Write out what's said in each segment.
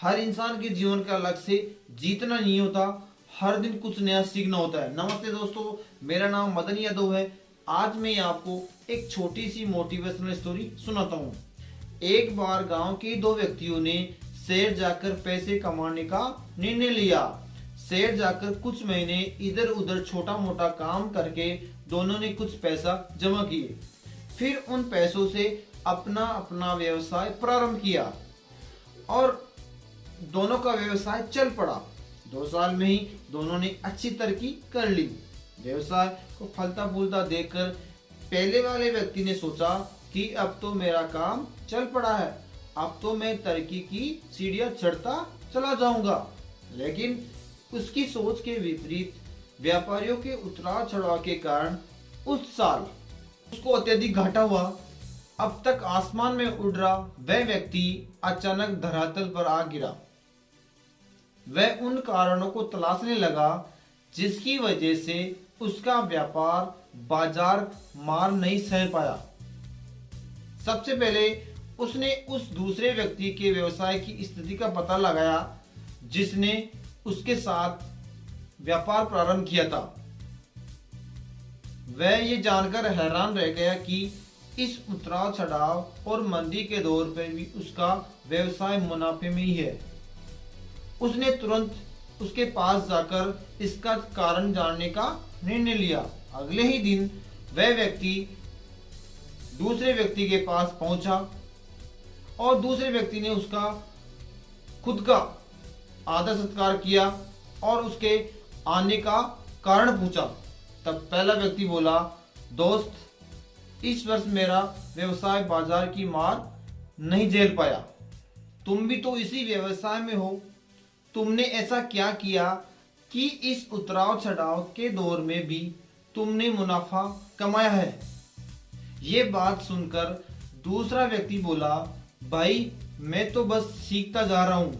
हर इंसान के जीवन का लक्ष्य जीतना नहीं होता, हर दिन कुछ नया सीखना होता है। नमस्ते दोस्तों, मेरा नाम मदन यादव है। आज मैं आपको एक छोटी सी मोटिवेशनल स्टोरी सुनाता हूँ। एक बार गांव के दो व्यक्तियों ने शहर जाकर पैसे कमाने का निर्णय लिया। शहर जाकर कुछ महीने इधर उधर छोटा मोटा काम करके दोनों ने कुछ पैसा जमा किए। फिर उन पैसों से अपना अपना व्यवसाय प्रारंभ किया और दोनों का व्यवसाय चल पड़ा। 2 साल में ही दोनों ने अच्छी तरक्की कर ली। व्यवसाय को फलता फूलता देखकर पहले वाले व्यक्ति ने सोचा कि अब तो मेरा काम चल पड़ा है, अब तो मैं तरक्की की सीढ़ियां चढ़ता चला जाऊंगा। लेकिन उसकी सोच के विपरीत व्यापारियों के उतार चढ़ाव के कारण उस साल उसको अत्यधिक घाटा हुआ। अब तक आसमान में उड़ रहा वह व्यक्ति अचानक धरातल पर आ गिरा। वह उन कारणों को तलाशने लगा जिसकी वजह से उसका व्यापार बाजार मार नहीं सह पाया। सबसे पहले उसने उस दूसरे व्यक्ति के व्यवसाय की स्थिति का पता लगाया जिसने उसके साथ व्यापार प्रारंभ किया था। वह ये जानकर हैरान रह गया कि इस उतार चढ़ाव और मंदी के दौर पर भी उसका व्यवसाय मुनाफे में ही है। उसने तुरंत उसके पास जाकर इसका कारण जानने का निर्णय लिया। अगले ही दिन वह व्यक्ति दूसरे व्यक्ति के पास पहुंचा और दूसरे व्यक्ति ने उसका खुद का आदर सत्कार किया और उसके आने का कारण पूछा। तब पहला व्यक्ति बोला, दोस्त, इस वर्ष मेरा व्यवसाय बाजार की मार नहीं झेल पाया। तुम भी तो इसी व्यवसाय में हो। तुमने ऐसा क्या किया कि इस उतार चढ़ाव के दौर में भी तुमने मुनाफा कमाया है? ये बात सुनकर दूसरा व्यक्ति बोला, भाई, मैं तो बस सीखता जा रहा हूं,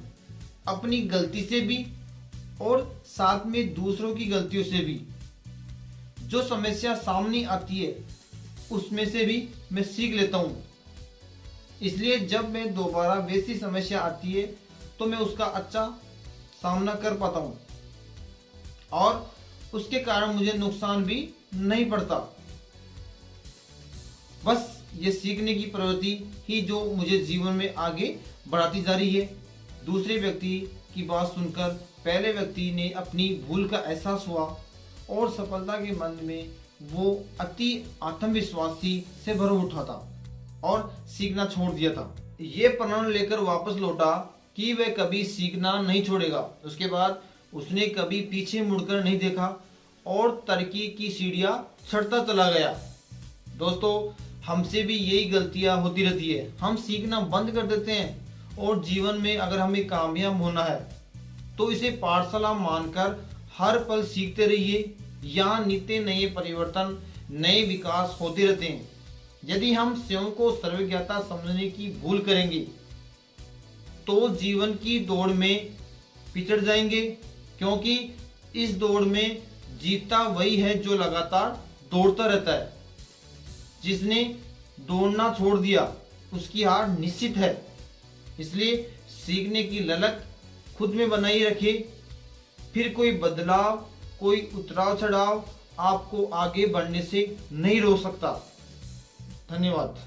अपनी गलती से भी और साथ में दूसरों की गलतियों से भी। जो समस्या सामने आती है उसमें से भी मैं सीख लेता हूं। इसलिए जब मैं दोबारा वैसी समस्या आती है तो मैं उसका अच्छा सामना कर पाता हूं और उसके कारण मुझे नुकसान भी नहीं पड़ता। बस ये सीखने की प्रवृत्ति ही जो मुझे जीवन में आगे बढ़ाती जा रही है। दूसरे व्यक्ति की बात सुनकर पहले व्यक्ति ने अपनी भूल का एहसास हुआ और सफलता के मन में वो अति आत्मविश्वासी से भर उठा था और सीखना छोड़ दिया था। ये प्रण लेकर वापस लौटा कि वह कभी सीखना नहीं छोड़ेगा। उसके बाद उसने कभी पीछे मुड़कर नहीं देखा और तरक्की की सीढ़ियां चढ़ता चला गया। दोस्तों, हमसे भी यही गलतियां होती रहती है। हम सीखना बंद कर देते हैं और जीवन में अगर हमें कामयाब होना है तो इसे पाठशाला मानकर हर पल सीखते रहिए। यहाँ नित्य नए परिवर्तन, नए विकास होते रहते हैं। यदि हम स्वयं को सर्वज्ञता समझने की भूल करेंगे तो जीवन की दौड़ में पिछड़ जाएंगे, क्योंकि इस दौड़ में जीतता वही है जो लगातार दौड़ता रहता है। जिसने दौड़ना छोड़ दिया उसकी हार निश्चित है। इसलिए सीखने की ललक खुद में बनाई रखे। फिर कोई बदलाव, कोई उतार चढ़ाव आपको आगे बढ़ने से नहीं रोक सकता। धन्यवाद।